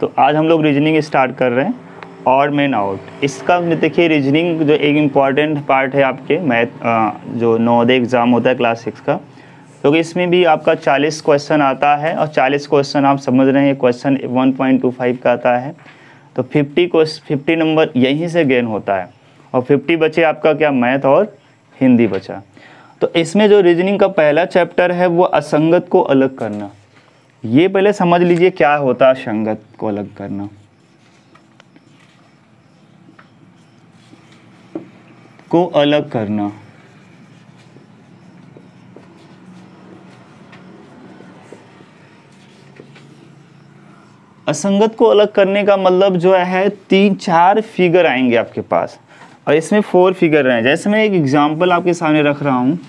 तो आज हम लोग रीजनिंग स्टार्ट कर रहे हैं, ऑड मैन आउट। इसका देखिए रीजनिंग जो एक इम्पॉर्टेंट पार्ट है आपके मैथ जो नवोदय एग्ज़ाम होता है क्लास 6 का, क्योंकि इसमें भी आपका 40 क्वेश्चन आता है और 40 क्वेश्चन आप समझ रहे हैं क्वेश्चन 1.25 का आता है, तो 50 नंबर यहीं से गेन होता है और 50 बचे आपका क्या, मैथ और हिंदी बचा। तो इसमें जो रीजनिंग का पहला चैप्टर है वो असंगत को अलग करना। ये पहले समझ लीजिए क्या होता है असंगत को अलग करना। को अलग करना, असंगत को अलग करने का मतलब जो है 3-4 फिगर आएंगे आपके पास और इसमें 4 फिगर हैं। जैसे मैं एक एग्जांपल आपके सामने रख रहा हूँ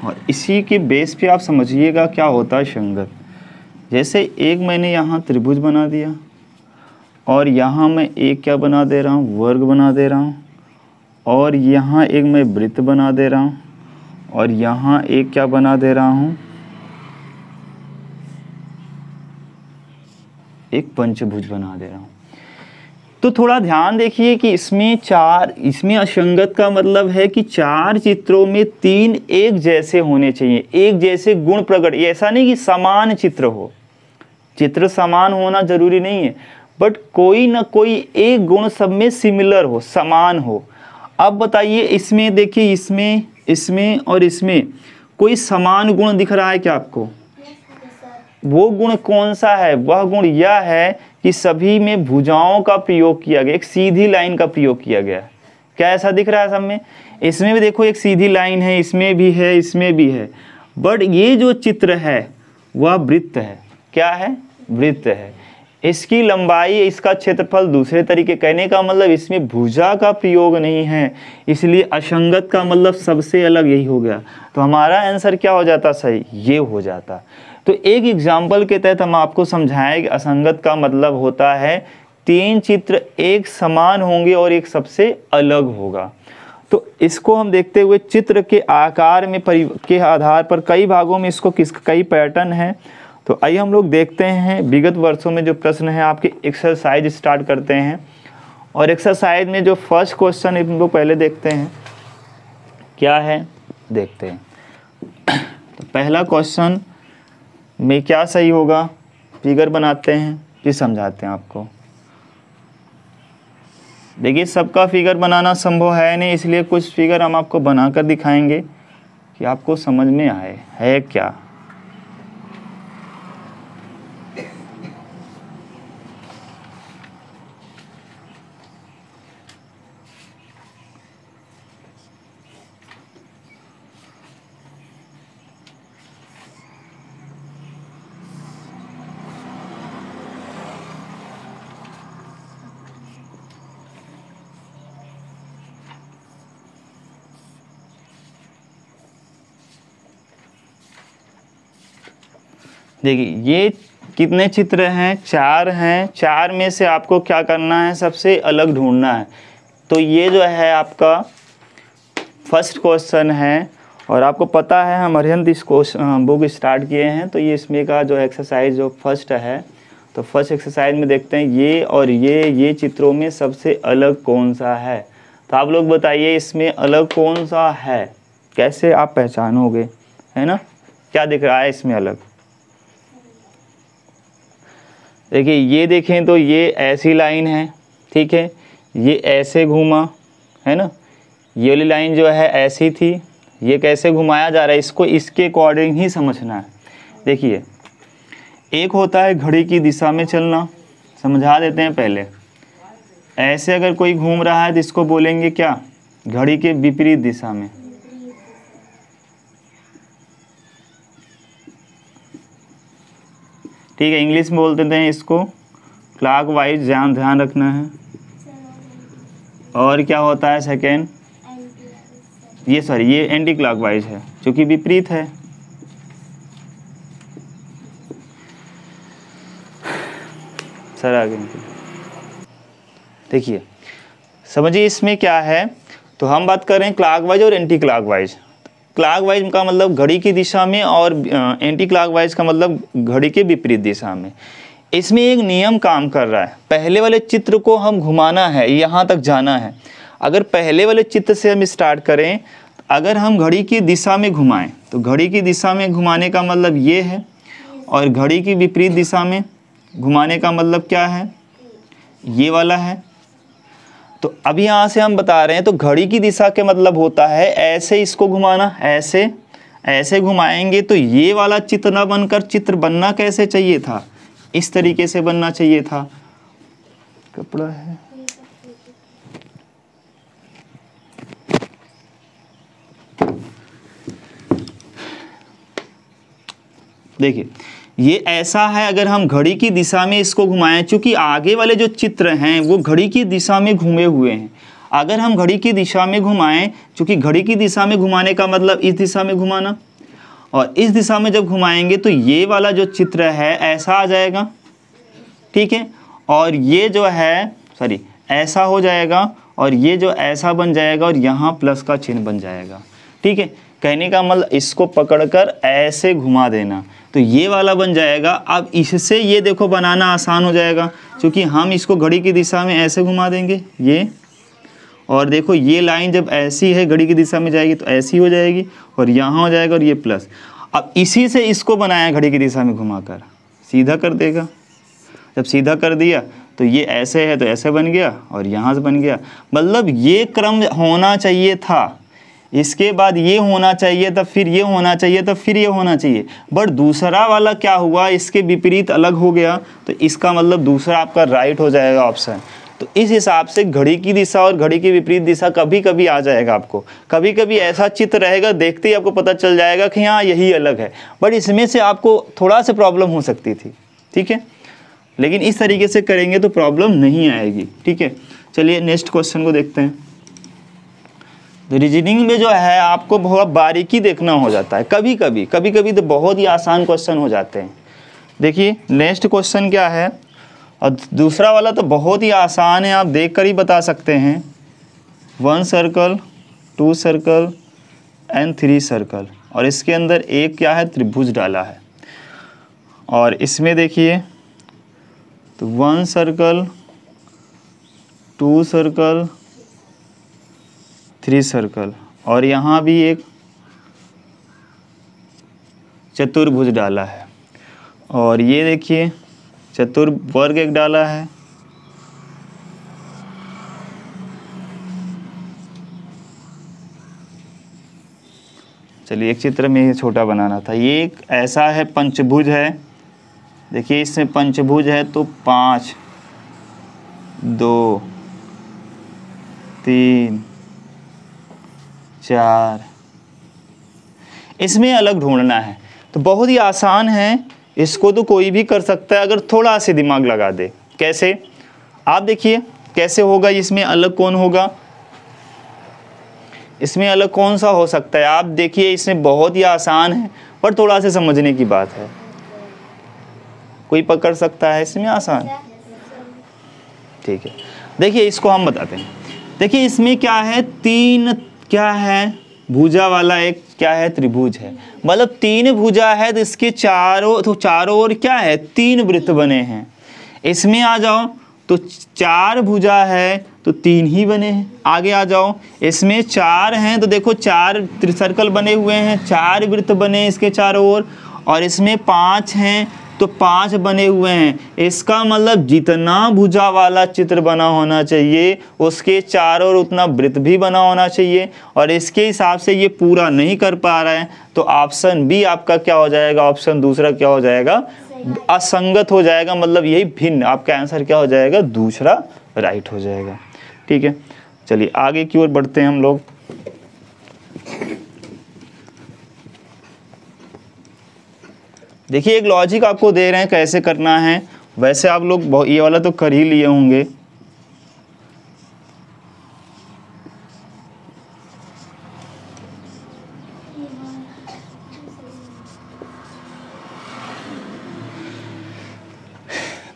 और इसी के बेस पे आप समझिएगा क्या होता है संगत। जैसे एक मैंने यहाँ त्रिभुज बना दिया और यहाँ मैं एक क्या बना दे रहा हूँ, वर्ग बना दे रहा हूँ, और यहाँ एक मैं वृत्त बना दे रहा हूँ, और यहाँ एक क्या बना दे रहा हूँ, एक पंचभुज बना दे रहा हूँ। तो थोड़ा ध्यान देखिए कि इसमें असंगत का मतलब है कि 4 चित्रों में 3 एक जैसे होने चाहिए, एक जैसे गुण प्रकट। ऐसा नहीं कि समान चित्र हो, चित्र समान होना जरूरी नहीं है, बट कोई ना कोई एक गुण सब में सिमिलर हो, समान हो। अब बताइए इसमें देखिए, इसमें और इसमें कोई समान गुण दिख रहा है क्या आपको? वो गुण कौन सा है? वह गुण यह है कि सभी में भुजाओं का प्रयोग किया गया, एक सीधी लाइन का प्रयोग किया गया। क्या ऐसा दिख रहा है सब में? इसमें भी देखो एक सीधी लाइन है, इसमें भी है, इसमें भी है, बट ये जो चित्र है वह वृत्त है। क्या है? वृत्त है। इसकी लंबाई, इसका क्षेत्रफल दूसरे तरीके, कहने का मतलब इसमें भुजा का प्रयोग नहीं है, इसलिए असंगत का मतलब सबसे अलग यही हो गया। तो हमारा आंसर क्या हो जाता? सही ये हो जाता। तो एक एग्जाम्पल के तहत हम आपको समझाएं कि असंगत का मतलब होता है 3 चित्र एक समान होंगे और एक सबसे अलग होगा। तो इसको हम देखते हुए चित्र के आकार में के आधार पर कई भागों में इसको कई पैटर्न हैं। तो आइए हम लोग देखते हैं विगत वर्षों में जो प्रश्न है आपके। एक्सरसाइज स्टार्ट करते हैं और एक्सरसाइज में जो फर्स्ट क्वेश्चन हम लोग पहले देखते हैं क्या है, देखते हैं। तो पहला क्वेश्चन में क्या सही होगा, फिगर बनाते हैं फिर समझाते हैं आपको। देखिए सबका फिगर बनाना संभव है नहीं, इसलिए कुछ फिगर हम आपको बनाकर दिखाएंगे कि आपको समझ में आए है क्या। देखिए ये कितने चित्र हैं? 4 हैं। 4 में से आपको क्या करना है, सबसे अलग ढूंढना है। तो ये जो है आपका फर्स्ट क्वेश्चन है और आपको पता है हम अरिहंत इस बुक स्टार्ट किए हैं, तो ये इसमें का जो एक्सरसाइज जो फर्स्ट है, तो फर्स्ट एक्सरसाइज में देखते हैं ये और ये चित्रों में सबसे अलग कौन सा है। तो आप लोग बताइए इसमें अलग कौन सा है, कैसे आप पहचानोगे, है ना? क्या दिख रहा है इसमें अलग? देखिए ये देखें तो ये ऐसी लाइन है, ठीक है, ये ऐसे घूमा है ना, ये वाली लाइन जो है ऐसी थी, ये कैसे घुमाया जा रहा है, इसको इसके अकॉर्डिंग ही समझना है। देखिए एक होता है घड़ी की दिशा में चलना, समझा देते हैं पहले। ऐसे अगर कोई घूम रहा है तो इसको बोलेंगे क्या, घड़ी के विपरीत दिशा में। ठीक है, इंग्लिश में बोल देते हैं इसको क्लॉकवाइज, ध्यान रखना है। और क्या होता है सेकेंड, ये एंटी क्लॉकवाइज है क्योंकि विपरीत है। सर आगे देखिए, समझिए इसमें क्या है। तो हम बात कर रहे हैं क्लॉकवाइज और एंटी क्लॉकवाइज। क्लॉकवाइज का मतलब घड़ी की दिशा में और एंटी क्लॉकवाइज का मतलब घड़ी के विपरीत दिशा में। इसमें एक नियम काम कर रहा है। पहले वाले चित्र को हम घुमाना है, यहाँ तक जाना है। अगर पहले वाले चित्र से हम स्टार्ट करें, अगर हम घड़ी की दिशा में घुमाएं तो घड़ी की दिशा में घुमाने का मतलब ये है, और घड़ी की विपरीत दिशा में घुमाने का मतलब क्या है, ये वाला है। तो अब यहाँ से हम बता रहे हैं, तो घड़ी की दिशा के मतलब होता है ऐसे इसको घुमाना, ऐसे ऐसे घुमाएंगे तो ये वाला चित्र ना बनकर चित्र बनना कैसे चाहिए था, इस तरीके से बनना चाहिए था। कपड़ा है, देखिए ये ऐसा है। अगर हम घड़ी की दिशा में इसको घुमाएं, चूंकि आगे वाले जो चित्र हैं वो घड़ी की दिशा में घूमे हुए हैं, अगर हम घड़ी की दिशा में घुमाएं, चूंकि घड़ी की दिशा में घुमाने का मतलब इस दिशा में घुमाना, और इस दिशा में जब घुमाएंगे तो ये वाला जो चित्र है ऐसा आ जाएगा, ठीक है, और ये जो है सॉरी ऐसा हो जाएगा, और ये जो ऐसा बन जाएगा, और यहाँ प्लस का चिन्ह बन जाएगा, ठीक है। कहने का मतलब इसको पकड़कर ऐसे घुमा देना तो ये वाला बन जाएगा। अब इससे ये देखो बनाना आसान हो जाएगा, क्योंकि हम इसको घड़ी की दिशा में ऐसे घुमा देंगे ये, और देखो ये लाइन जब ऐसी है घड़ी की दिशा में जाएगी तो ऐसी हो जाएगी, और यहाँ हो जाएगा, और ये प्लस। अब इसी से इसको बनाया घड़ी की दिशा में घुमाकर, सीधा कर देगा। जब सीधा कर दिया तो ये ऐसे है तो ऐसे बन गया, और यहाँ से बन गया। मतलब ये क्रम होना चाहिए था, इसके बाद ये होना चाहिए था, फिर ये होना चाहिए था, फिर ये होना चाहिए। बट दूसरा वाला क्या हुआ, इसके विपरीत अलग हो गया, तो इसका मतलब दूसरा आपका राइट हो जाएगा ऑप्शन। तो इस हिसाब से घड़ी की दिशा और घड़ी की विपरीत दिशा कभी कभी आ जाएगा आपको, कभी कभी ऐसा चित्र रहेगा देखते ही आपको पता चल जाएगा कि हाँ यही अलग है, बट इसमें से आपको थोड़ा सा प्रॉब्लम हो सकती थी, ठीक है। लेकिन इस तरीके से करेंगे तो प्रॉब्लम नहीं आएगी, ठीक है। चलिए नेक्स्ट क्वेश्चन को देखते हैं। तो रीजनिंग में जो है आपको बहुत बारीकी देखना हो जाता है, कभी कभी तो बहुत ही आसान क्वेश्चन हो जाते हैं। देखिए नेक्स्ट क्वेश्चन क्या है, और दूसरा वाला तो बहुत ही आसान है, आप देखकर ही बता सकते हैं। 1 सर्कल 2 सर्कल एंड 3 सर्कल, और इसके अंदर एक क्या है, त्रिभुज डाला है। और इसमें देखिए तो 1 सर्कल 2 सर्कल 3 सर्कल, और यहाँ भी एक चतुर्भुज डाला है, और ये देखिए चतुर्वर्ग एक डाला है, चलिए एक चित्र में ये छोटा बनाना था। ये एक ऐसा है पंचभुज है, देखिए इसमें पंचभुज है तो 5 2 3 4, इसमें अलग ढूंढना है। तो बहुत ही आसान है, इसको तो कोई भी कर सकता है अगर थोड़ा सा दिमाग लगा दे। कैसे, आप देखिए कैसे होगा, इसमें अलग कौन होगा, इसमें अलग कौन सा हो सकता है। आप देखिए इसमें बहुत ही आसान है, पर थोड़ा सा समझने की बात है। कोई पकड़ सकता है इसमें आसान, ठीक है। देखिए इसको हम बताते हैं। देखिए इसमें क्या है, 3 क्या है भुजा वाला एक क्या है, त्रिभुज है। मतलब 3 भुजा है तो इसके चारों ओर क्या है, 3 वृत्त बने हैं। इसमें आ जाओ तो 4 भुजा है तो 3 ही बने हैं। आगे आ जाओ, इसमें 4 हैं तो देखो 4 सर्कल बने हुए हैं, 4 वृत्त बने इसके चारों ओर, और इसमें 5 हैं तो 5 बने हुए हैं। इसका मतलब जितना भुजा वाला चित्र बना होना चाहिए उसके चारों ओर उतना वृत्त भी बना होना चाहिए, और इसके हिसाब से ये पूरा नहीं कर पा रहा है तो ऑप्शन बी आपका क्या हो जाएगा, ऑप्शन दूसरा क्या हो जाएगा, असंगत हो जाएगा। मतलब यही भिन्न, आपका आंसर क्या हो जाएगा, दूसरा राइट हो जाएगा, ठीक है। चलिए आगे की ओर बढ़ते हैं हम लोग। देखिए एक लॉजिक आपको दे रहे हैं कैसे करना है, वैसे आप लोग ये वाला तो कर ही लिए होंगे।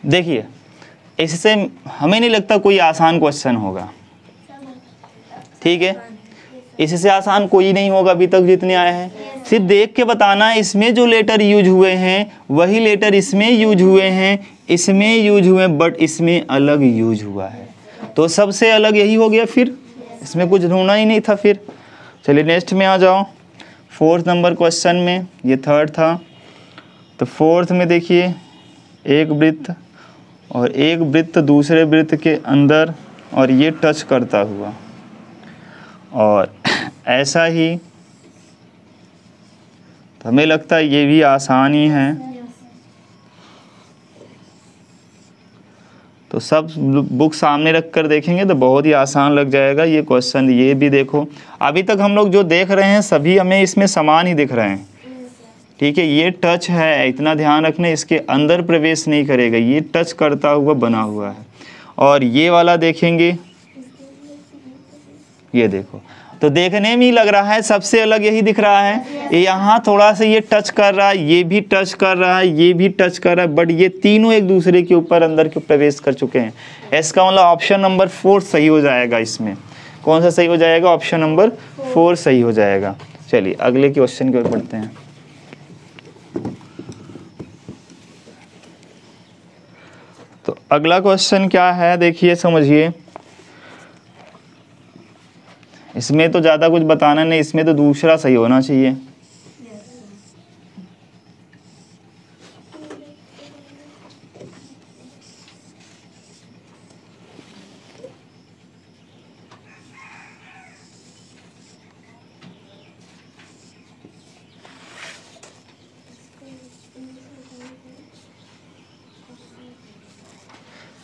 देखिए इससे हमें नहीं लगता कोई आसान क्वेश्चन होगा, ठीक है। इससे आसान कोई नहीं होगा अभी तक जितने आए हैं। सिर्फ देख के बताना है इसमें जो लेटर यूज हुए हैं वही लेटर इसमें यूज हुए हैं, इसमें यूज हुए बट इसमें अलग यूज हुआ है, तो सबसे अलग यही हो गया, फिर इसमें कुछ ढूंढना ही नहीं था फिर। चलिए नेक्स्ट में आ जाओ, 4th नंबर क्वेश्चन में, ये 3rd था, तो 4th में देखिए एक वृत्त और एक वृत्त दूसरे वृत्त के अंदर और ये टच करता हुआ, और ऐसा ही, तो हमें लगता है ये भी आसान ही है। तो सब बुक सामने रख कर देखेंगे तो बहुत ही आसान लग जाएगा ये क्वेश्चन। ये भी देखो, अभी तक हम लोग जो देख रहे हैं सभी हमें इसमें समान ही दिख रहे हैं, ठीक है। ये टच है, इतना ध्यान रखना, इसके अंदर प्रवेश नहीं करेगा, ये टच करता हुआ बना हुआ है। और ये वाला देखेंगे, ये देखो, तो देखने में ही लग रहा है सबसे अलग यही दिख रहा है। यहाँ थोड़ा सा ये टच कर रहा है, ये भी टच कर रहा है, ये भी टच कर रहा है, बट ये तीनों एक दूसरे के ऊपर अंदर के प्रवेश कर चुके हैं। इसका मतलब ऑप्शन नंबर 4 सही हो जाएगा। इसमें कौन सा सही हो जाएगा? ऑप्शन नंबर 4 सही हो जाएगा। चलिए अगले क्वेश्चन की ओर बढ़ते हैं। तो अगला क्वेश्चन क्या है देखिए, समझिए। इसमें तो ज़्यादा कुछ बताना नहीं, इसमें तो दूसरा सही होना चाहिए।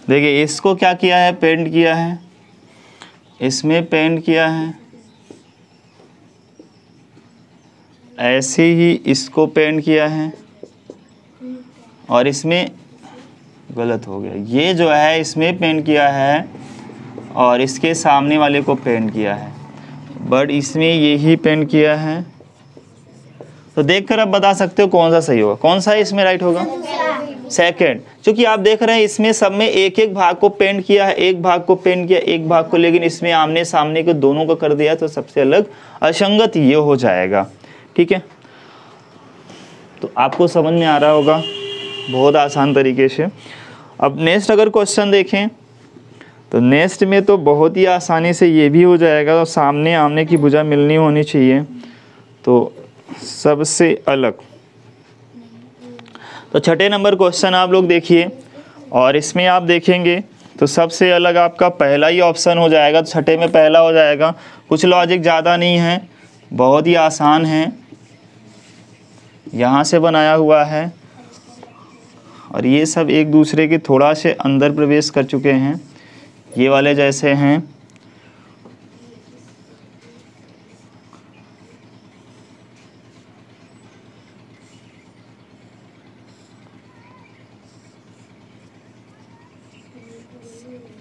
देखिए इसको क्या किया है, पेंट किया है, इसमें पेंट किया है, ऐसे ही इसको पेंट किया है, और इसमें गलत हो गया, ये जो है इसमें पेंट किया है और इसके सामने वाले को पेंट किया है, बट इसमें यही पेंट किया है। तो देखकर आप बता सकते हो कौन सा सही होगा, कौन सा इसमें राइट होगा? सेकंड। क्योंकि आप देख रहे हैं इसमें सब में एक एक भाग को पेंट किया है, एक भाग को पेंट किया, एक भाग को, लेकिन इसमें आमने सामने के दोनों को कर दिया, तो सबसे अलग असंगत ये हो जाएगा। ठीक है, तो आपको समझ में आ रहा होगा बहुत आसान तरीके से। अब नेक्स्ट अगर क्वेश्चन देखें तो नेक्स्ट में तो बहुत ही आसानी से ये भी हो जाएगा। तो सामने आमने की भुजा मिलनी होनी चाहिए, तो सबसे अलग। तो 6ठे नंबर क्वेश्चन आप लोग देखिए, और इसमें आप देखेंगे तो सबसे अलग आपका पहला ही ऑप्शन हो जाएगा। तो 6ठे में पहला हो जाएगा। कुछ लॉजिक ज़्यादा नहीं है, बहुत ही आसान है, यहाँ से बनाया हुआ है, और ये सब एक दूसरे के थोड़ा से अंदर प्रवेश कर चुके हैं, ये वाले जैसे हैं।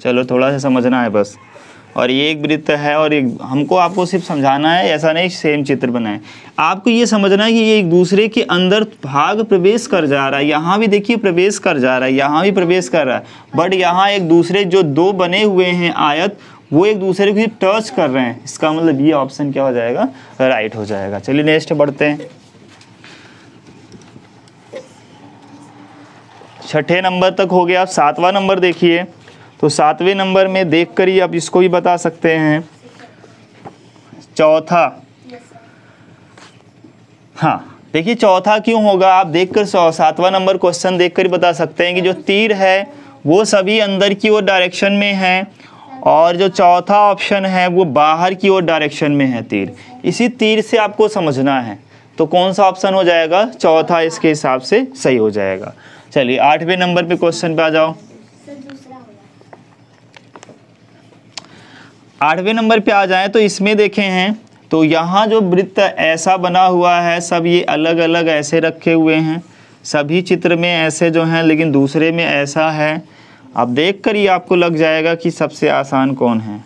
चलो थोड़ा सा समझना है बस। और ये एक वृत्त है, और एक हमको आपको सिर्फ समझाना है, ऐसा नहीं सेम चित्र बनाए। आपको ये समझना है कि ये एक दूसरे के अंदर भाग प्रवेश कर जा रहा है। यहाँ भी देखिए प्रवेश कर जा रहा है, यहाँ भी प्रवेश कर रहा है, बट यहाँ एक दूसरे जो दो बने हुए हैं आयत, वो एक दूसरे को टच कर रहे हैं। इसका मतलब ये ऑप्शन क्या हो जाएगा? राइट हो जाएगा। चलिए नेक्स्ट बढ़ते हैं। 6ठे नंबर तक हो गया। अब 7वां नंबर देखिए। तो 7वें नंबर में देखकर ही आप इसको भी बता सकते हैं। चौथा, हाँ देखिए चौथा क्यों होगा, आप देखकर 7वां नंबर क्वेश्चन देखकर ही बता सकते हैं कि जो तीर है वो सभी अंदर की ओर डायरेक्शन में है, और जो चौथा ऑप्शन है वो बाहर की ओर डायरेक्शन में है तीर। इसी तीर से आपको समझना है, तो कौन सा ऑप्शन हो जाएगा? चौथा इसके हिसाब से सही हो जाएगा। चलिए 8वें नंबर पे क्वेश्चन पे आ जाओ। 8वें नंबर पे आ जाए तो इसमें देखे हैं तो यहाँ जो वृत्त ऐसा बना हुआ है, सब ये अलग अलग ऐसे रखे हुए हैं, सभी चित्र में ऐसे जो हैं, लेकिन दूसरे में ऐसा है। अब देख कर ही आपको लग जाएगा कि सबसे आसान कौन है।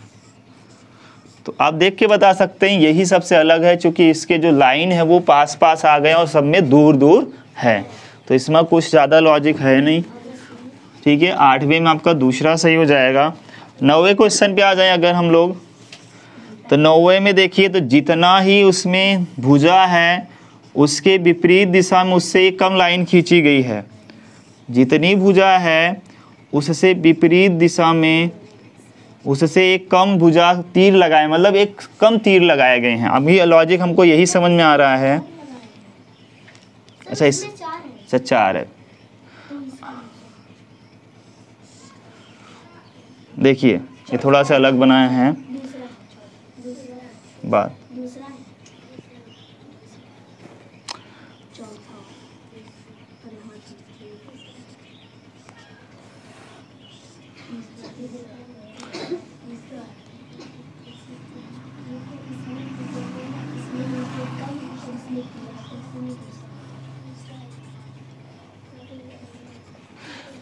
तो आप देख के बता सकते हैं यही सबसे अलग है, क्योंकि इसके जो लाइन है वो पास पास आ गए और सब में दूर दूर है, तो इसमें कुछ ज़्यादा लॉजिक है नहीं। ठीक है, 8वें में आपका दूसरा सही हो जाएगा। 9वें क्वेश्चन पे आ जाए अगर हम लोग, तो 90 में देखिए तो जितना ही उसमें भुजा है उसके विपरीत दिशा में उससे एक कम लाइन खींची गई है। जितनी भुजा है उससे विपरीत दिशा में उससे एक कम भुजा तीर लगाए, मतलब एक कम तीर लगाए गए हैं। अभी लॉजिक हमको यही समझ में आ रहा है। अच्छा, इस 4 है। देखिए ये थोड़ा सा अलग बनाए हैं बात।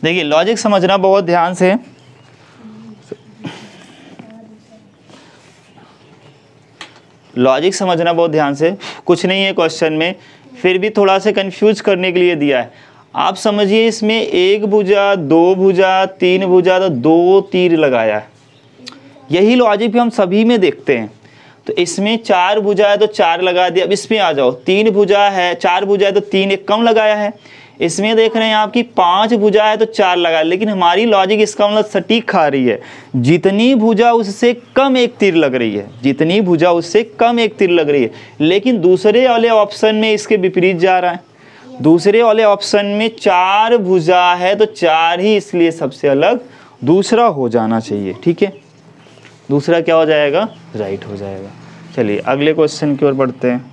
देखिए लॉजिक समझना बहुत ध्यान से। लॉजिक समझना बहुत ध्यान से, कुछ नहीं है क्वेश्चन में, फिर भी थोड़ा सा कंफ्यूज करने के लिए दिया है। आप समझिए इसमें एक भुजा, दो भुजा, तीन भुजा, तो 2 तीर लगाया है। यही लॉजिक भी हम सभी में देखते हैं। तो इसमें 4 भुजा है तो 4 लगा दिया। अब इसमें आ जाओ, 3 भुजा है, 4 भुजा है तो 3 एक कम लगाया है। इसमें देख रहे हैं आपकी 5 भुजा है तो 4 लगा, लेकिन हमारी लॉजिक इसका मतलब सटीक खा रही है। जितनी भुजा उससे कम एक तीर लग रही है, जितनी भुजा उससे कम एक तीर लग रही है, लेकिन दूसरे वाले ऑप्शन में इसके विपरीत जा रहा है। दूसरे वाले ऑप्शन में 4 भुजा है तो 4 ही, इसलिए सबसे अलग दूसरा हो जाना चाहिए। ठीक है, दूसरा क्या हो जाएगा? राइट हो जाएगा। चलिए अगले क्वेश्चन की ओर बढ़ते हैं।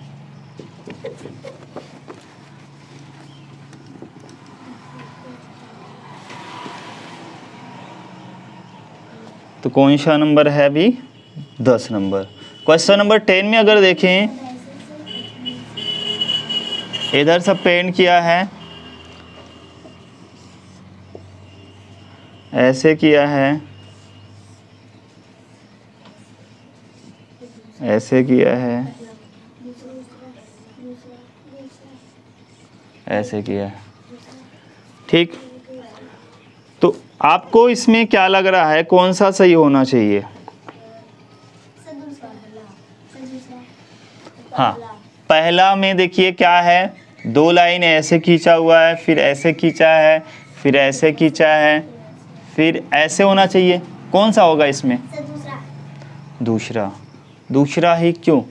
तो कौन सा नंबर है अभी? 10 नंबर। क्वेश्चन नंबर 10 में अगर देखें, इधर सब पेंट किया है, ऐसे किया है, ऐसे किया है, ऐसे किया है। ठीक, तो आपको इसमें क्या लग रहा है, कौन सा सही होना चाहिए? हाँ, पहला में देखिए क्या है, 2 लाइन ऐसे खींचा हुआ है, फिर ऐसे खींचा है, फिर ऐसे खींचा है, फिर ऐसे होना चाहिए। कौन सा होगा इसमें? दूसरा। दूसरा ही क्यों?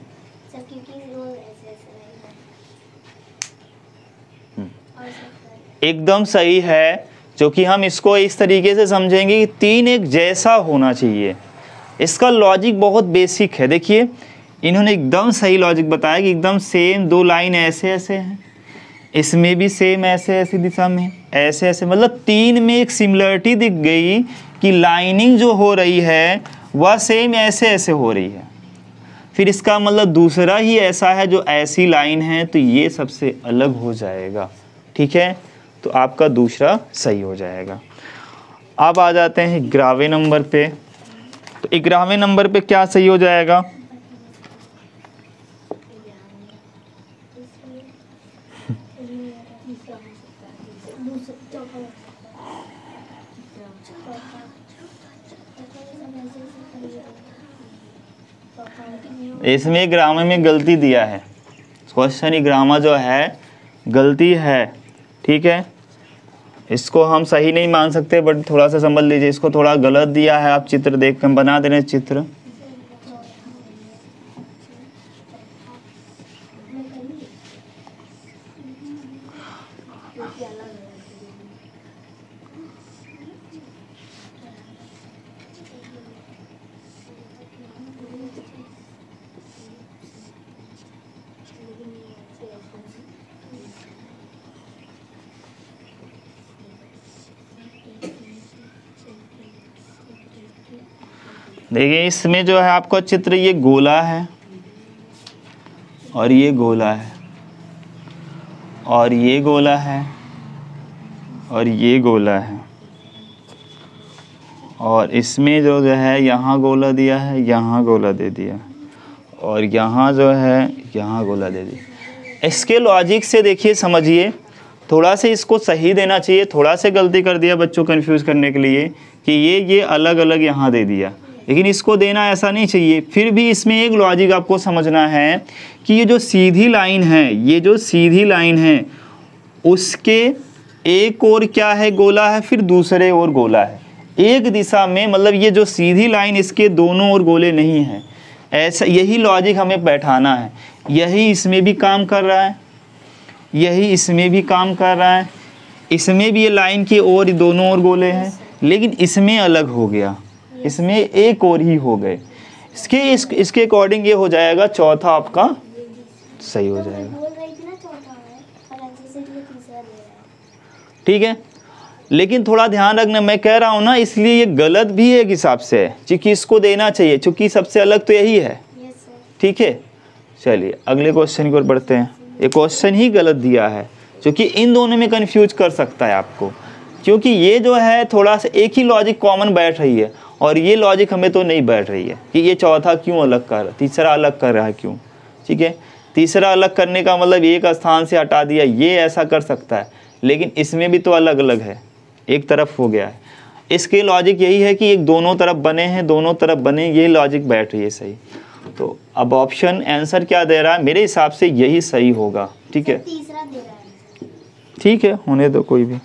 एकदम सही है, जो कि हम इसको इस तरीके से समझेंगे कि 3 एक जैसा होना चाहिए। इसका लॉजिक बहुत बेसिक है। देखिए इन्होंने एकदम सही लॉजिक बताया कि एकदम सेम 2 लाइन ऐसे ऐसे हैं, इसमें भी सेम ऐसे ऐसी दिशा में, ऐसे ऐसे, मतलब 3 में एक सिमिलरिटी दिख गई कि लाइनिंग जो हो रही है वह सेम ऐसे ऐसे हो रही है। फिर इसका मतलब दूसरा ही ऐसा है जो ऐसी लाइन है, तो ये सबसे अलग हो जाएगा। ठीक है, तो आपका दूसरा सही हो जाएगा। अब आ जाते हैं 11वें नंबर पे। तो 11वें नंबर पे क्या सही हो जाएगा? इसमें ग्रामर में गलती दिया है, क्वेश्चन ही ग्रामर जो है गलती है। ठीक है, इसको हम सही नहीं मान सकते, बट थोड़ा सा समझ लीजिए, इसको थोड़ा गलत दिया है। आप चित्र देख कर बना दे रहे हैं चित्र। देखिए इसमें जो है आपका चित्र, ये गोला है और ये गोला है और ये गोला है और ये गोला है, और इसमें जो है यहाँ गोला दिया है, यहाँ गोला दे दिया, और यहाँ जो है यहाँ गोला दे दिया। इसके लॉजिक से देखिए समझिए, थोड़ा सा इसको सही देना चाहिए, थोड़ा सा गलती कर दिया बच्चों कंफ्यूज करने के लिए कि ये अलग अलग यहाँ दे दिया, लेकिन इसको देना ऐसा नहीं चाहिए। फिर भी इसमें एक लॉजिक आपको समझना है कि ये जो सीधी लाइन है, ये जो सीधी लाइन है उसके एक और क्या है, गोला है, फिर दूसरे और गोला है। एक दिशा में मतलब ये जो सीधी लाइन इसके दोनों ओर गोले नहीं हैं, ऐसा यही लॉजिक हमें बैठाना है। यही इसमें भी काम कर रहा है, यही इसमें भी काम कर रहा है, इसमें भी ये लाइन के और दोनों ओर गोले हैं, लेकिन इसमें अलग हो गया, इसमें एक और ही हो गए। इसके अकॉर्डिंग ये हो जाएगा चौथा आपका सही हो जाएगा। ठीक है, लेकिन थोड़ा ध्यान रखना, मैं कह रहा हूँ ना, इसलिए ये गलत भी एक हिसाब से है, क्योंकि इसको देना चाहिए, क्योंकि सबसे अलग तो यही है। ठीक है, चलिए अगले क्वेश्चन की ओर बढ़ते हैं। ये क्वेश्चन ही गलत दिया है, क्योंकि इन दोनों में कंफ्यूज कर सकता है आपको, क्योंकि ये जो है थोड़ा सा एक ही लॉजिक कॉमन बैठ रही है और ये लॉजिक हमें तो नहीं बैठ रही है कि ये चौथा क्यों अलग कर रहा, तीसरा अलग कर रहा है क्यों। ठीक है, तीसरा अलग करने का मतलब एक स्थान से हटा दिया, ये ऐसा कर सकता है, लेकिन इसमें भी तो अलग अलग है, एक तरफ हो गया है। इसके लॉजिक यही है कि एक दोनों तरफ बने हैं, दोनों तरफ बने, ये लॉजिक बैठ रही है सही। तो अब ऑप्शन आंसर क्या दे रहा है, मेरे हिसाब से यही सही होगा। ठीक है, तीसरा दे रहा है। ठीक है, होने दो, कोई भी।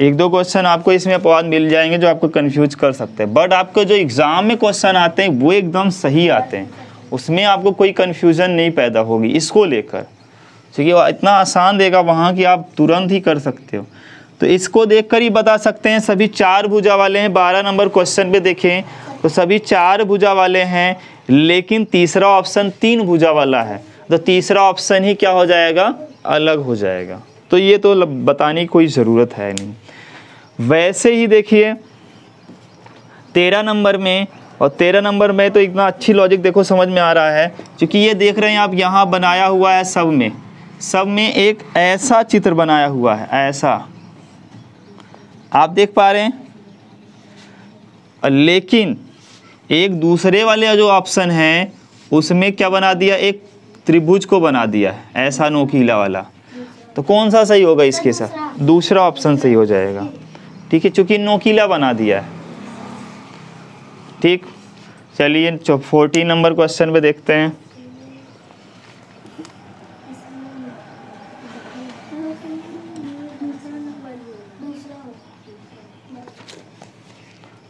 एक दो क्वेश्चन आपको इसमें अपवाद मिल जाएंगे जो आपको कंफ्यूज कर सकते हैं, बट आपको जो एग्जाम में क्वेश्चन आते हैं वो एकदम सही आते हैं, उसमें आपको कोई कंफ्यूजन नहीं पैदा होगी इसको लेकर, क्योंकि वो इतना आसान देगा वहाँ कि आप तुरंत ही कर सकते हो। तो इसको देखकर ही बता सकते हैं सभी चार भुजा वाले हैं। 12 नंबर क्वेश्चन पे देखें तो सभी चार भुजा वाले हैं, लेकिन तीसरा ऑप्शन 3 भुजा वाला है, तो तीसरा ऑप्शन ही क्या हो जाएगा, अलग हो जाएगा। तो ये तो बताने की कोई ज़रूरत है नहीं। वैसे ही देखिए 13 नंबर में, और 13 नंबर में तो इतना अच्छी लॉजिक देखो समझ में आ रहा है, क्योंकि ये देख रहे हैं आप यहाँ बनाया हुआ है, सब में एक ऐसा चित्र बनाया हुआ है, ऐसा आप देख पा रहे हैं, लेकिन एक दूसरे वाले जो ऑप्शन है उसमें क्या बना दिया, एक त्रिभुज को बना दिया है ऐसा नोकीला वाला। तो कौन सा सही होगा इसके साथ, दूसरा ऑप्शन सही हो जाएगा। ठीक है, चूंकि नोकीला बना दिया है। ठीक, चलिए 14 नंबर क्वेश्चन पे देखते हैं।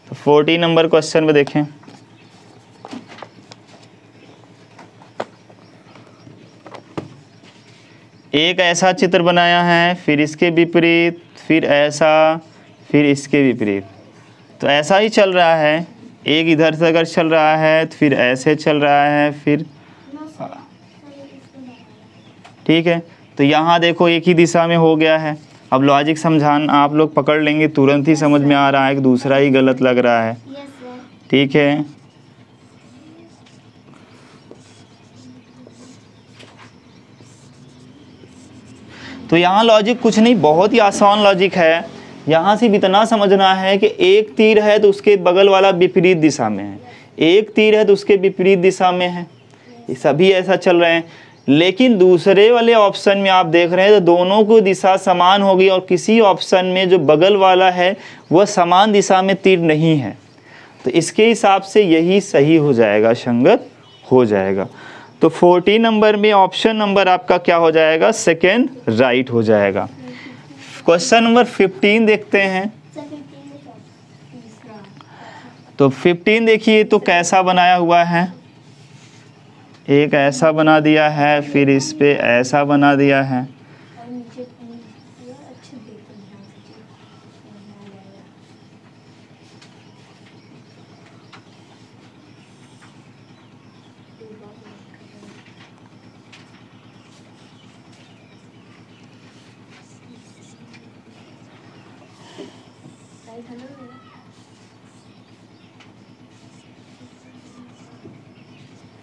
तो 14 नंबर क्वेश्चन पे देखें, एक ऐसा चित्र बनाया है, फिर इसके विपरीत, फिर ऐसा, फिर इसके विपरीत। तो ऐसा ही चल रहा है, एक इधर से अगर चल रहा है तो फिर ऐसे चल रहा है, फिर ठीक है। तो यहाँ देखो एक ही दिशा में हो गया है। अब लॉजिक समझाना आप लोग पकड़ लेंगे, तुरंत ही समझ में आ रहा है कि दूसरा ही गलत लग रहा है। ठीक है, तो यहाँ लॉजिक कुछ नहीं, बहुत ही आसान लॉजिक है। यहाँ से इतना समझना है कि एक तीर है तो उसके बगल वाला विपरीत दिशा में है, एक तीर है तो उसके विपरीत दिशा में है, ये सभी ऐसा चल रहे हैं। लेकिन दूसरे वाले ऑप्शन में आप देख रहे हैं तो दोनों को दिशा समान होगी, और किसी ऑप्शन में जो बगल वाला है वह समान दिशा में तीर नहीं है। तो इसके हिसाब से यही सही हो जाएगा, संगत हो जाएगा। तो 14 नंबर में ऑप्शन नंबर आपका क्या हो जाएगा, सेकेंड राइट हो जाएगा। क्वेश्चन नंबर 15 देखते हैं। तो 15 देखिए तो कैसा बनाया हुआ है, एक ऐसा बना दिया है, फिर इस पे ऐसा बना दिया है।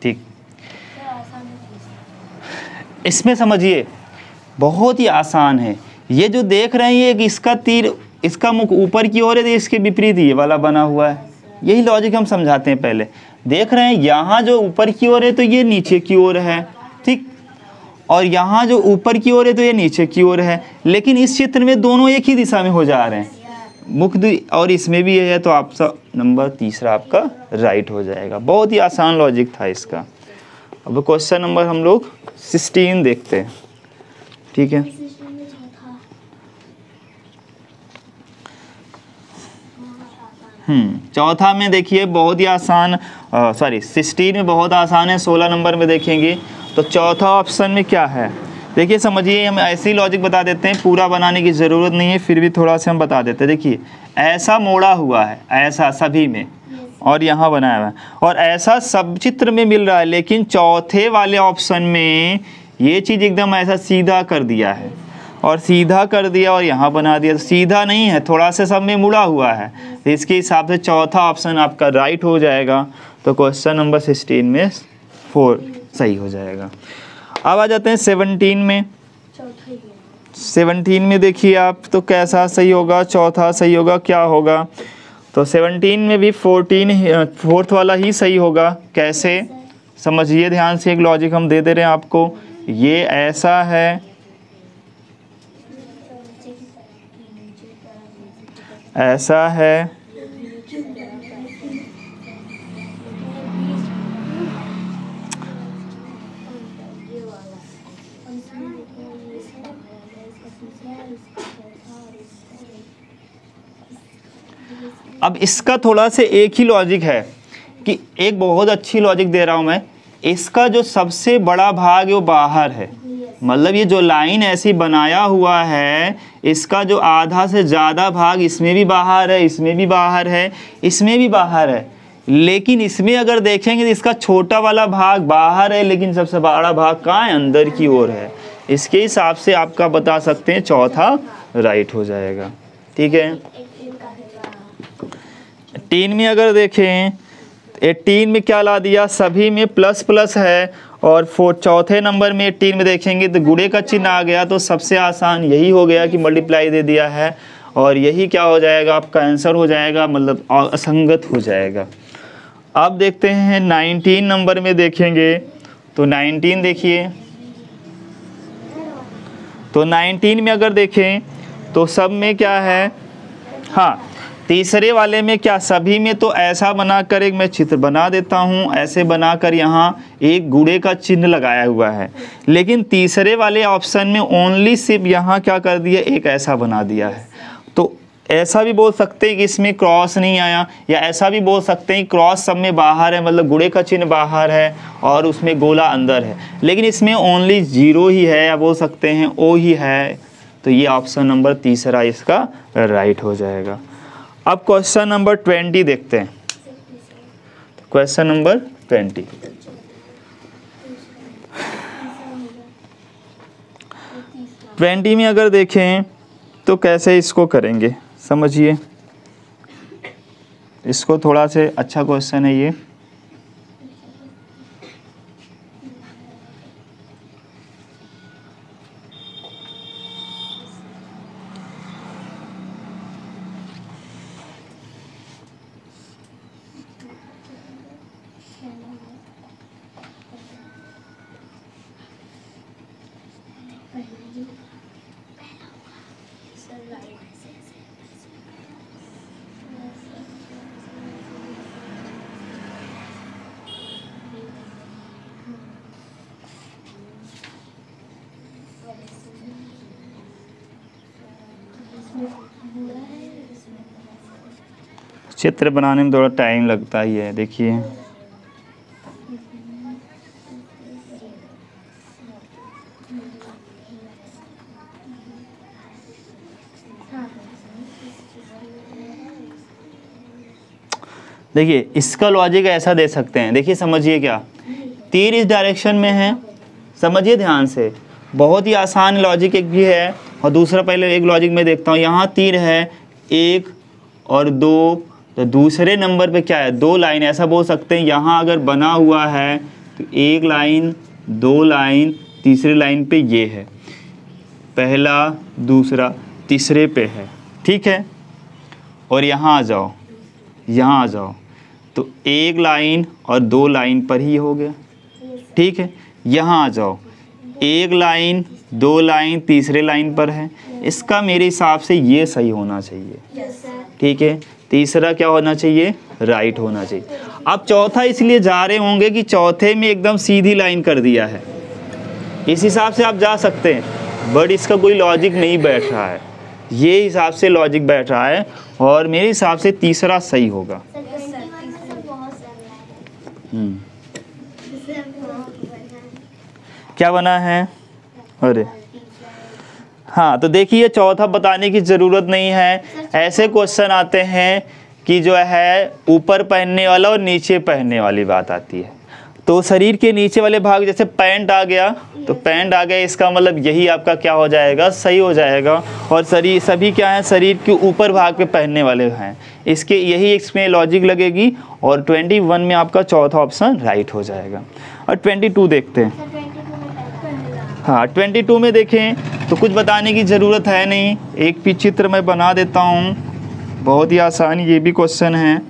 ठीक, इसमें समझिए बहुत ही आसान है। ये जो देख रहे हैं ये इसका तीर, इसका मुख ऊपर की ओर है, तो इसके विपरीत ये वाला बना हुआ है। यही लॉजिक हम समझाते हैं। पहले देख रहे हैं यहाँ जो ऊपर की ओर है तो ये नीचे की ओर है, ठीक, और यहाँ जो ऊपर की ओर है तो ये नीचे की ओर है। लेकिन इस चित्र में दोनों एक ही दिशा में हो जा रहे हैं, मुख्य और इसमें भी है, तो आप सब नंबर तीसरा आपका राइट हो जाएगा। बहुत ही आसान लॉजिक था इसका। अब क्वेश्चन नंबर हम लोग 16 देखते हैं, ठीक है। चौथा में देखिए बहुत ही आसान, 16 में बहुत आसान है। 16 नंबर में देखेंगे तो चौथा ऑप्शन में क्या है, देखिए समझिए, हम ऐसी लॉजिक बता देते हैं, पूरा बनाने की ज़रूरत नहीं है, फिर भी थोड़ा सा हम बता देते हैं। देखिए ऐसा मोड़ा हुआ है, ऐसा सभी में, और यहाँ बनाया हुआ है, और ऐसा सब चित्र में मिल रहा है, लेकिन चौथे वाले ऑप्शन में ये चीज़ एकदम ऐसा सीधा कर दिया है, और सीधा कर दिया और यहाँ बना दिया, तो सीधा नहीं है, थोड़ा सा सब में मुड़ा हुआ है। तो इसके हिसाब से चौथा ऑप्शन आपका राइट हो जाएगा। तो क्वेश्चन नंबर 16 में 4 सही हो जाएगा। अब आ जाते हैं 17 में। 17 में देखिए आप, तो कैसा सही होगा, चौथा सही होगा, क्या होगा, तो 17 में भी 4th वाला ही सही होगा। कैसे समझिए ध्यान से, एक लॉजिक हम दे रहे हैं आपको। ये ऐसा है, ऐसा है, अब इसका थोड़ा से एक ही लॉजिक है कि एक बहुत अच्छी लॉजिक दे रहा हूं मैं, इसका जो सबसे बड़ा भाग है वो बाहर है, मतलब ये जो लाइन ऐसी बनाया हुआ है, इसका जो आधा से ज़्यादा भाग इसमें भी बाहर है, इसमें भी बाहर है, इसमें भी बाहर है। लेकिन इसमें अगर देखेंगे तो इसका छोटा वाला भाग बाहर है, लेकिन सबसे बड़ा भाग कहाँ है, अंदर की ओर है। इसके हिसाब से आपका बता सकते हैं चौथा राइट हो जाएगा, ठीक है। 18 में अगर देखें, 18 में क्या ला दिया, सभी में प्लस प्लस है, और चौथे नंबर में 18 में देखेंगे तो गुणे का चिन्ह आ गया, तो सबसे आसान यही हो गया कि मल्टीप्लाई दे दिया है, और यही क्या हो जाएगा, आपका आंसर हो जाएगा, मतलब असंगत हो जाएगा। अब देखते हैं 19 नंबर में देखेंगे, तो 19 देखिए, तो 19 में अगर देखें तो सब में क्या है, हाँ तीसरे वाले में क्या, सभी में तो ऐसा बनाकर एक मैं चित्र बना देता हूँ, ऐसे बनाकर यहाँ एक गुणे का चिन्ह लगाया हुआ है। लेकिन तीसरे वाले ऑप्शन में ओनली सिर्फ यहाँ क्या कर दिया, एक ऐसा बना दिया है। तो ऐसा भी बोल सकते हैं कि इसमें क्रॉस नहीं आया, या ऐसा भी बोल सकते हैं क्रॉस सब में बाहर है, मतलब गुणे का चिन्ह बाहर है और उसमें गोला अंदर है, लेकिन इसमें ओनली 0 ही है, या बोल सकते हैं O ही है। तो ये ऑप्शन नंबर तीसरा इसका राइट हो जाएगा। अब क्वेश्चन नंबर 20 देखते हैं। क्वेश्चन नंबर 20 में अगर देखें तो कैसे इसको करेंगे, समझिए, इसको थोड़ा से अच्छा क्वेश्चन है ये। चित्र बनाने में थोड़ा टाइम लगता ही है, देखिए देखिए इसका लॉजिक ऐसा दे सकते हैं। देखिए समझिए, क्या तीर इस डायरेक्शन में है, समझिए ध्यान से, बहुत ही आसान लॉजिक एक भी है, और दूसरा पहले एक लॉजिक में देखता हूँ। यहाँ तीर है 1 और 2, तो दूसरे नंबर पे क्या है, 2 लाइन, ऐसा बोल सकते हैं। यहाँ अगर बना हुआ है तो 1 लाइन, 2 लाइन, तीसरी लाइन पे ये है, पहला दूसरा तीसरे पे है, ठीक है। और यहाँ आ जाओ, यहाँ आ जाओ, तो 1 लाइन और 2 लाइन पर ही हो गया, ठीक है। यहाँ आ जाओ, 1 लाइन 2 लाइन तीसरे लाइन पर है, इसका मेरे हिसाब से ये सही होना चाहिए। ठीक है, तीसरा क्या होना चाहिए, राइट होना चाहिए। अब चौथा इसलिए जा रहे होंगे कि चौथे में एकदम सीधी लाइन कर दिया है, इस हिसाब से आप जा सकते हैं, बट इसका कोई लॉजिक नहीं बैठ रहा है, ये हिसाब से लॉजिक बैठ रहा है, और मेरे हिसाब से तीसरा सही होगा। क्या बना है, अरे हाँ, तो देखिए चौथा बताने की ज़रूरत नहीं है। ऐसे क्वेश्चन आते हैं कि जो है ऊपर पहनने वाला और नीचे पहनने वाली बात आती है। तो शरीर के नीचे वाले भाग, जैसे पैंट आ गया, तो पैंट आ गया, इसका मतलब यही आपका क्या हो जाएगा, सही हो जाएगा। और शरीर सभी क्या है, शरीर के ऊपर भाग पे पहनने वाले हैं, इसके यही इसमें लॉजिक लगेगी। और 21 में आपका चौथा ऑप्शन राइट हो जाएगा। और 22 देखते हैं। हाँ, 22 में देखें तो कुछ बताने की ज़रूरत है नहीं, एक भी चित्र मैं बना देता हूँ, बहुत ही आसान ये भी क्वेश्चन है।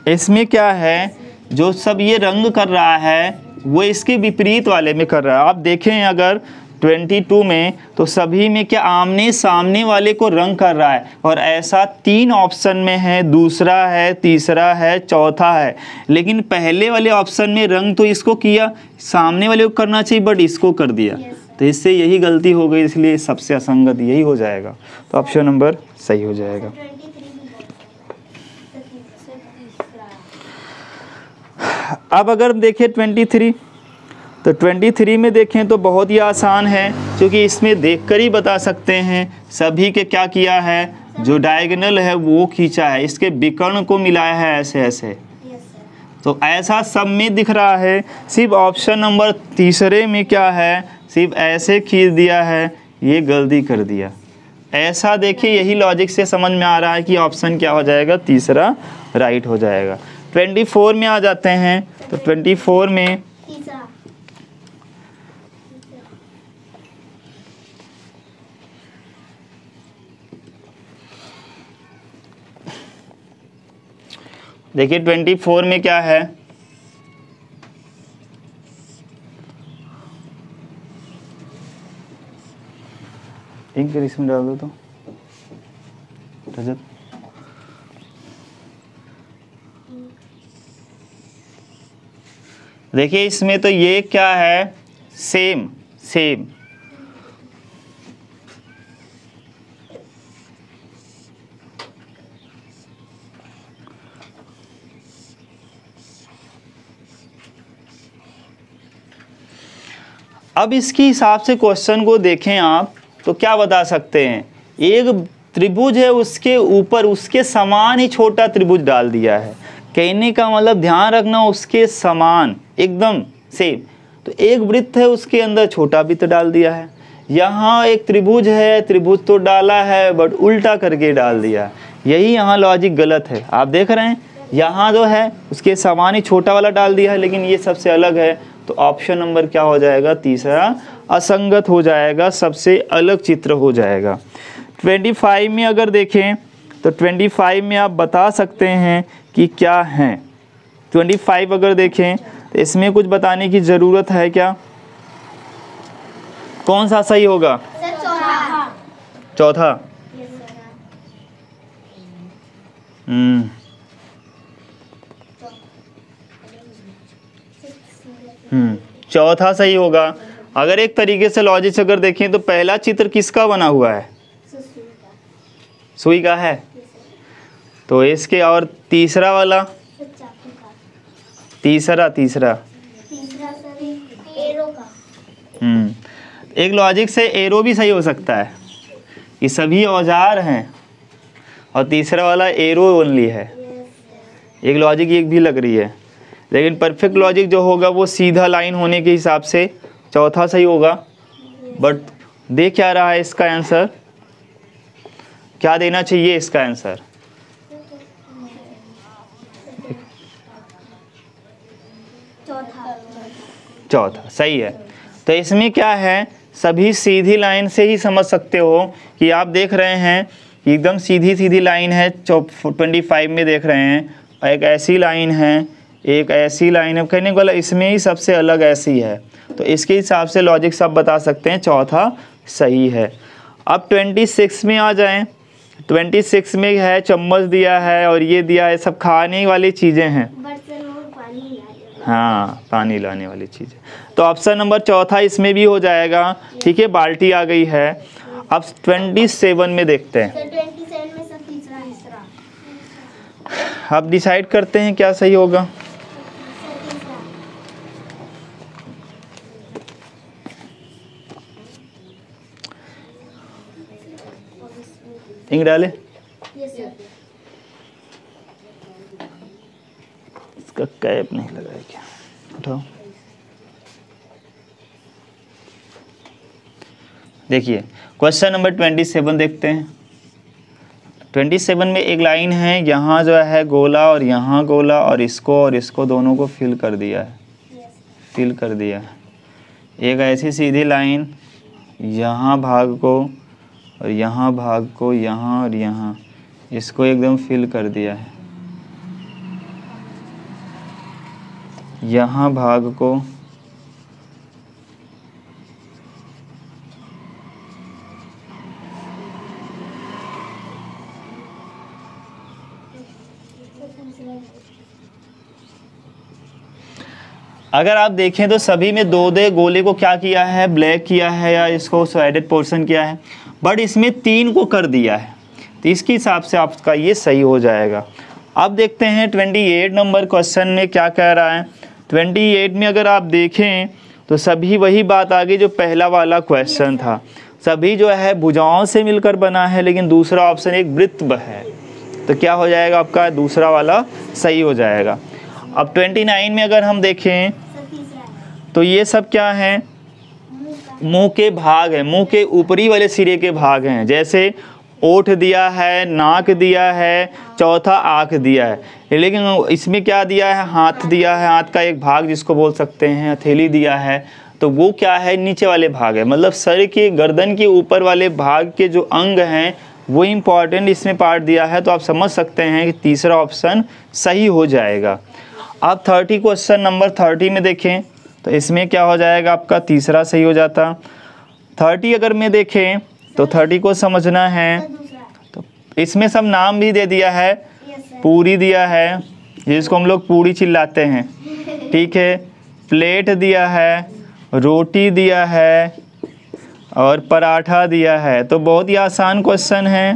इसमें क्या है, जो सब ये रंग कर रहा है वो इसके विपरीत वाले में कर रहा है। आप देखें अगर 22 में, तो सभी में क्या आमने सामने वाले को रंग कर रहा है, और ऐसा 3 ऑप्शन में है, दूसरा है, तीसरा है, चौथा है। लेकिन पहले वाले ऑप्शन में रंग तो इसको किया, सामने वाले को करना चाहिए, बट इसको कर दिया, तो इससे यही गलती हो गई, इसलिए सबसे असंगत यही हो जाएगा। तो ऑप्शन नंबर सही हो जाएगा। अब अगर देखें 23, तो 23 में देखें तो बहुत ही आसान है, क्योंकि इसमें देखकर ही बता सकते हैं सभी के क्या किया है, जो डायगोनल है वो खींचा है, इसके विकर्ण को मिलाया है ऐसे ऐसे। तो ऐसा सब में दिख रहा है, सिर्फ ऑप्शन नंबर तीसरे में क्या है, सिर्फ ऐसे खींच दिया है, ये गलती कर दिया। ऐसा देखिए, यही लॉजिक से समझ में आ रहा है कि ऑप्शन क्या हो जाएगा, तीसरा राइट हो जाएगा। 24 में आ जाते हैं, तो 24 में देखिए 24 में क्या है, इंक इसमें डाल दो तो रजत। देखिए इसमें तो ये क्या है, सेम सेम, अब इसके हिसाब से क्वेश्चन को देखें आप, तो क्या बता सकते हैं, एक त्रिभुज है, उसके ऊपर उसके समान ही छोटा त्रिभुज डाल दिया है। कहने का मतलब ध्यान रखना, उसके समान एकदम सेम। तो एक वृत्त है, उसके अंदर छोटा वृत्त डाल दिया है। यहाँ एक त्रिभुज है, त्रिभुज तो डाला है बट उल्टा करके डाल दिया, यही यहाँ लॉजिक गलत है। आप देख रहे हैं यहाँ जो है उसके समान ही छोटा वाला डाल दिया है, लेकिन ये सबसे अलग है। तो ऑप्शन नंबर क्या हो जाएगा, तीसरा असंगत हो जाएगा, सबसे अलग चित्र हो जाएगा। 25 में अगर देखें तो 25 में आप बता सकते हैं कि क्या है। 25 अगर देखें तो इसमें कुछ बताने की ज़रूरत है क्या, कौन सा सही होगा, चौथा। चौथा सही होगा। अगर एक तरीके से लॉजिक अगर देखें तो पहला चित्र किसका बना हुआ है, सुई का है, तो इसके, और तीसरा वाला, तीसरा एरो का। एक लॉजिक से एरो भी सही हो सकता है, ये सभी औजार हैं, और तीसरा वाला एरो ओनली है। एक लॉजिक एक भी लग रही है, लेकिन परफेक्ट लॉजिक जो होगा वो सीधा लाइन होने के हिसाब से चौथा सही होगा। बट दे क्या रहा है इसका आंसर, क्या देना चाहिए इसका आंसर, चौथा सही है। तो इसमें क्या है, सभी सीधी लाइन से ही समझ सकते हो कि आप देख रहे हैं एकदम सीधी सीधी लाइन है। 25 में देख रहे हैं, एक ऐसी लाइन है, एक ऐसी लाइन है, कहने वाला इसमें ही सबसे अलग ऐसी है। तो इसके हिसाब से लॉजिक सब बता सकते हैं, चौथा सही है। अब 26 में आ जाएं। 26 में है चम्मच दिया है और ये दिया है, सब खाने वाली चीज़ें हैं। हाँ, पानी लाने वाली चीज़ें। तो ऑप्शन नंबर चौथा इसमें भी हो जाएगा। ठीक है, बाल्टी आ गई है। अब 27 में देखते हैं। अब डिसाइड करते हैं क्या सही होगा। इंक डाले, इसका कैप नहीं लगा है क्या, उठाओ। देखिए क्वेश्चन नंबर 27 देखते हैं। 27 में एक लाइन है, यहाँ जो है गोला और यहाँ गोला और इसको दोनों को फिल कर दिया है, फिल कर दिया है। एक ऐसी सीधी लाइन, यहाँ भाग को और यहाँ भाग को, यहाँ और यहाँ, इसको एकदम फिल कर दिया है। यहाँ भाग को अगर आप देखें तो सभी में दो गोले को क्या किया है, ब्लैक किया है या इसको शेडेड पोर्शन किया है, बट इसमें 3 को कर दिया है। तो इसके हिसाब से आपका ये सही हो जाएगा। अब देखते हैं 28 नंबर क्वेश्चन में क्या कह रहा है। 28 में अगर आप देखें तो सभी वही बात आ गई जो पहला वाला क्वेश्चन था। सभी जो है भुजाओं से मिलकर बना है, लेकिन दूसरा ऑप्शन एक वृत्त है। तो क्या हो जाएगा आपका, दूसरा वाला सही हो जाएगा। अब 29 में अगर हम देखें तो ये सब क्या हैं, मुंह के भाग हैं, मुंह के ऊपरी वाले सिरे के भाग हैं। जैसे ओठ दिया है, नाक दिया है, चौथा आँख दिया है। लेकिन इसमें क्या दिया है, हाथ दिया है, हाथ का एक भाग जिसको बोल सकते हैं, हथेली दिया है। तो वो क्या है, नीचे वाले भाग है, मतलब सर के गर्दन के ऊपर वाले भाग के जो अंग हैं वो इम्पॉर्टेंट इसमें पार्ट दिया है। तो आप समझ सकते हैं कि तीसरा ऑप्शन सही हो जाएगा। अब 30 क्वेश्चन नंबर 30 में देखें तो इसमें क्या हो जाएगा, आपका तीसरा सही हो जाता। 30 अगर मैं देखें तो 30 को समझना है तो इसमें सब नाम भी दे दिया है। पूरी दिया है, जिसको हम लोग पूरी चिल्लाते हैं, ठीक है। प्लेट दिया है, रोटी दिया है और पराठा दिया है। तो बहुत ही आसान क्वेश्चन है।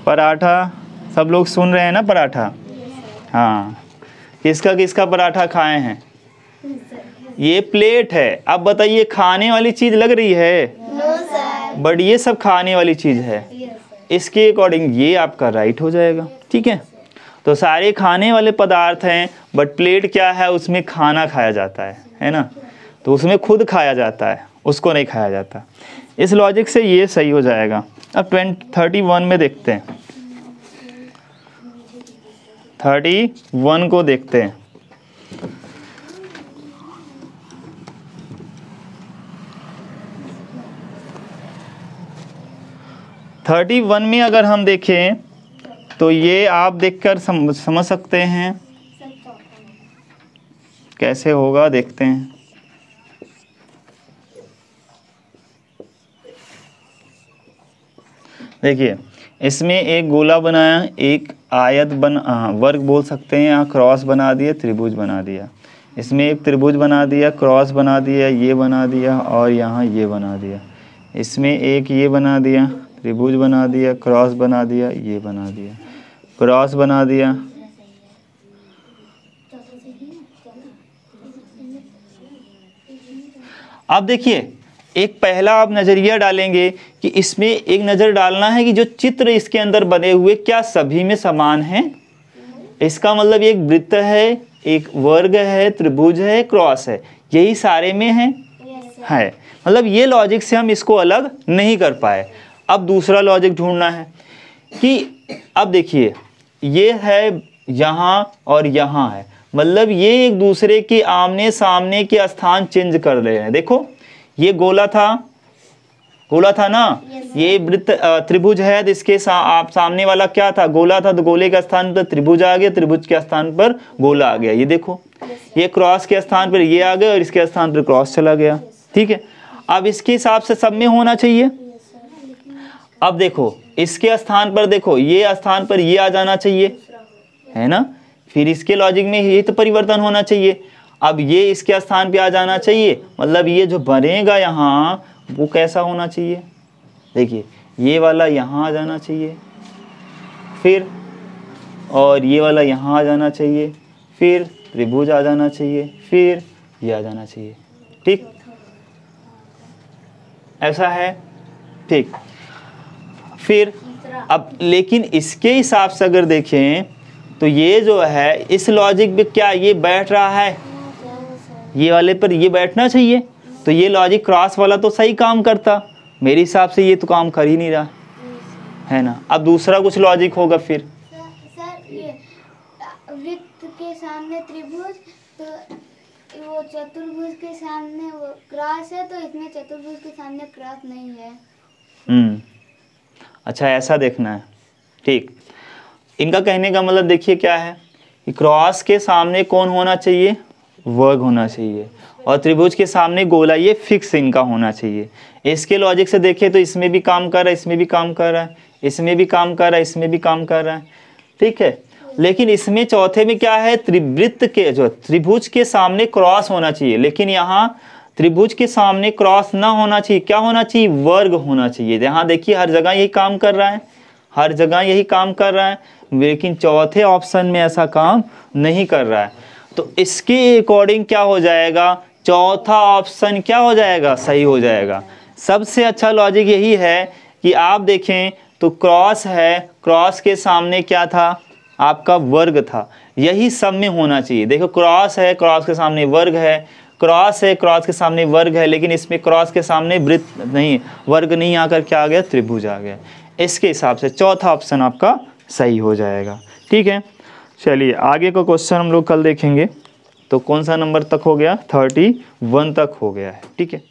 पराठा सब लोग सुन रहे हैं ना, पराठा। हाँ, किसका किसका पराठा खाए हैं। ये प्लेट है। अब बताइए खाने वाली चीज़ लग रही है? No sir. बट ये सब खाने वाली चीज़ है। इसके अकॉर्डिंग ये आपका राइट हो जाएगा। ठीक है, तो सारे खाने वाले पदार्थ हैं, बट प्लेट क्या है, उसमें खाना खाया जाता है ना। तो उसमें खुद खाया जाता है, उसको नहीं खाया जाता। इस लॉजिक से ये सही हो जाएगा। अब 31 में देखते हैं। 31 को देखते हैं। थर्टी वन में अगर हम देखें तो ये आप देखकर समझ सकते हैं कैसे होगा, देखते हैं। देखिए इसमें एक गोला बनाया, एक आयत वर्ग बोल सकते हैं, यहाँ क्रॉस बना दिया, त्रिभुज बना दिया। इसमें एक त्रिभुज बना दिया, क्रॉस बना दिया, ये बना दिया और यहाँ ये बना दिया। इसमें एक ये बना दिया, त्रिभुज बना दिया, क्रॉस बना दिया, ये बना दिया, क्रॉस बना दिया। अब देखिए एक पहला आप नज़रिया डालेंगे कि इसमें एक नज़र डालना है कि जो चित्र इसके अंदर बने हुए क्या सभी में समान हैं। इसका मतलब एक वृत्त है, एक वर्ग है, त्रिभुज है, क्रॉस है, यही सारे में है। है मतलब ये लॉजिक से हम इसको अलग नहीं कर पाए। अब दूसरा लॉजिक ढूंढना है कि अब देखिए ये है यहाँ और यहाँ है, मतलब ये एक दूसरे के आमने सामने के स्थान चेंज कर रहे हैं। देखो ये गोला था ना, ये वृत्त त्रिभुज है, तो इसके आप सामने वाला क्या था, गोला था, तो गोले के स्थान पर त्रिभुज आ गया, त्रिभुज के स्थान पर गोला आ गया। ये देखो ये क्रॉस के स्थान पर ये आ गया और इसके स्थान पर क्रॉस चला गया। ठीक है, अब इसके हिसाब से सब में होना चाहिए। अब देखो इसके स्थान पर, देखो ये स्थान पर ये आ जाना चाहिए, है ना, फिर इसके लॉजिक में ये तो परिवर्तन होना चाहिए। अब ये इसके स्थान पे आ जाना चाहिए, मतलब ये जो बनेगा यहाँ वो कैसा होना चाहिए, देखिए ये वाला यहाँ आ जाना चाहिए, फिर और ये वाला यहाँ आ जाना चाहिए, फिर त्रिभुज आ जाना चाहिए, फिर ये आ जाना चाहिए। ठीक, ऐसा है। ठीक, फिर अब लेकिन इसके हिसाब से अगर देखें तो ये जो है इस लॉजिक में क्या ये बैठ रहा है, ये वाले पर ये बैठना चाहिए, तो ये लॉजिक क्रॉस वाला तो सही काम करता, मेरे हिसाब से ये तो काम कर ही नहीं रहा, है ना। अब दूसरा कुछ लॉजिक होगा फिर। सर ये वृत्त के सामने त्रिभुज, तो वो चतुर्भुज के सामने वो क्रॉस है, तो इसमें चतुर्भुज के सामने क्रॉस नहीं है। अच्छा, ऐसा देखना है। ठीक, इनका कहने का मतलब देखिए क्या है कि क्रॉस के सामने कौन होना चाहिए, वर्ग होना चाहिए, और त्रिभुज के सामने गोला, ये फिक्स इनका होना चाहिए। इसके लॉजिक से देखें तो इसमें भी काम कर रहा है, इसमें भी काम कर रहा है, इसमें भी काम कर रहा है, इसमें भी काम कर रहा है। ठीक है, लेकिन इसमें चौथे में क्या है, त्रिवृत्त के जो त्रिभुज के सामने क्रॉस होना चाहिए, लेकिन यहाँ त्रिभुज के सामने क्रॉस ना होना चाहिए, क्या होना चाहिए, वर्ग होना चाहिए। यहाँ देखिए हर जगह यही काम कर रहा है, हर जगह यही काम कर रहा है, लेकिन चौथे ऑप्शन में ऐसा काम नहीं कर रहा है। तो इसके अकॉर्डिंग क्या हो जाएगा, चौथा ऑप्शन क्या हो जाएगा, सही हो जाएगा। सबसे अच्छा लॉजिक यही है कि आप देखें तो क्रॉस है, क्रॉस के सामने क्या था, आपका वर्ग था, यही सब में होना चाहिए। देखो क्रॉस है, क्रॉस के सामने वर्ग है, क्रॉस है, क्रॉस के सामने वर्ग है, लेकिन इसमें क्रॉस के सामने वृत्त नहीं, वर्ग नहीं आकर क्या आ गया, त्रिभुज आ गया। इसके हिसाब से चौथा ऑप्शन आपका सही हो जाएगा। ठीक है, चलिए आगे का क्वेश्चन हम लोग कल देखेंगे। तो कौन सा नंबर तक हो गया, 31 तक हो गया है। ठीक है।